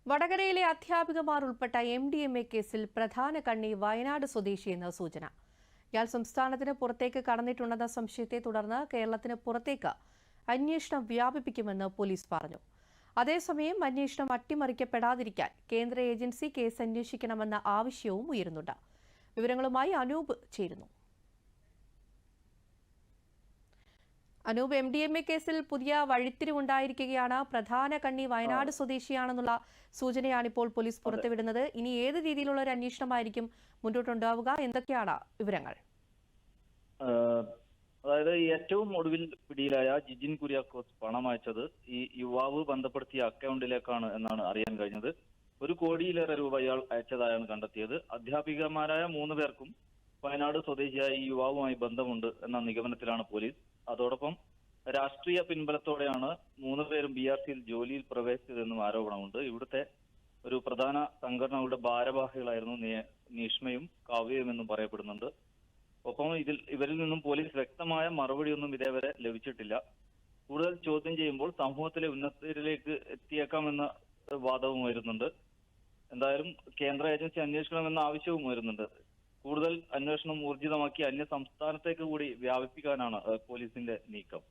വടകരയിലെ അധ്യാപികമാർ ഉൾപ്പെട്ട MDMA കേസിൽ പ്രധാന കണ്ണി വയനാട് സ്വദേശിയെന്ന് സൂചന. ഇയാൾ സംസ്ഥാനത്തിന് പുറത്തേക്ക് കടന്നിട്ടുണ്ടെന്ന സംശയത്തെ തുടർന്ന് കേരളത്തിന് പുറത്തേക്ക് അന്വേഷണം വ്യാപിപ്പിക്കുമെന്ന് പോലീസ് പറഞ്ഞു. അതേസമയം അന്വേഷണം അട്ടിമറിക്കപ്പെടാതിരിക്കാൻ കേന്ദ്ര ഏജൻസി കേസ് അന്വേഷിക്കണമെന്ന ആവശ്യവും ഉയരുന്നുണ്ട്. വിവരങ്ങളുമായി അനൂപ് ചേരുന്നു. അനൂപ്, MDMA കേസിൽ പുതിയ വഴിത്തിരിവുണ്ടായിരിക്കുകയാണ്. പ്രധാന കണ്ണി വയനാട് സ്വദേശിയാണെന്നുള്ള സൂചനയാണ് ഇപ്പോൾ പോലീസ് പുറത്തുവിടുന്നത്. ഇനി ഏത് രീതിയിലുള്ള ഒരു അന്വേഷണമായിരിക്കും മുന്നോട്ടുണ്ടാവുക? എന്തൊക്കെയാണ് വിവരങ്ങൾ? അതായത് ഏറ്റവും ഒടുവിൽ പിടിയിലായ ജിജിൻ കുര്യാക്കോസ് പണം അയച്ചത് ഈ യുവാവ് ബന്ധപ്പെടുത്തിയ അക്കൗണ്ടിലേക്കാണ് എന്നാണ് അറിയാൻ കഴിഞ്ഞത്. 1 കോടിയിലേറെ രൂപ ഇയാൾ അയച്ചതായാണ് കണ്ടെത്തിയത്. അധ്യാപികമാരായ 3 പേർക്കും വയനാട് സ്വദേശിയായ ഈ യുവാവുമായി ബന്ധമുണ്ട് എന്ന നിഗമനത്തിലാണ് പോലീസ്. അതോടൊപ്പം രാഷ്ട്രീയ പിൻബലത്തോടെയാണ് 3 പേരും BRCയിൽ ജോലിയിൽ പ്രവേശിച്ചതെന്നും ആരോപണമുണ്ട്. ഇവിടുത്തെ ഒരു പ്രധാന സംഘടനകളുടെ ഭാരവാഹികളായിരുന്നു നീഷ്മയും കാവ്യയും എന്നും പറയപ്പെടുന്നുണ്ട്. ഒപ്പം ഇവരിൽ നിന്നും പോലീസ് വ്യക്തമായ മറുപടിയൊന്നും ഇതേവരെ ലഭിച്ചിട്ടില്ല. കൂടുതൽ ചോദ്യം ചെയ്യുമ്പോൾ സമൂഹത്തിലെ ഉന്നതരിലേക്ക് എത്തിയേക്കാമെന്ന വാദവും വരുന്നുണ്ട്. എന്തായാലും കേന്ദ്ര ഏജൻസി അന്വേഷിക്കണമെന്ന ആവശ്യവും വരുന്നുണ്ട്. കൂടുതൽ അന്വേഷണം ഊർജിതമാക്കി അന്യ സംസ്ഥാനത്തേക്ക് കൂടി വ്യാപിപ്പിക്കാനാണ് പോലീസിന്റെ നീക്കം.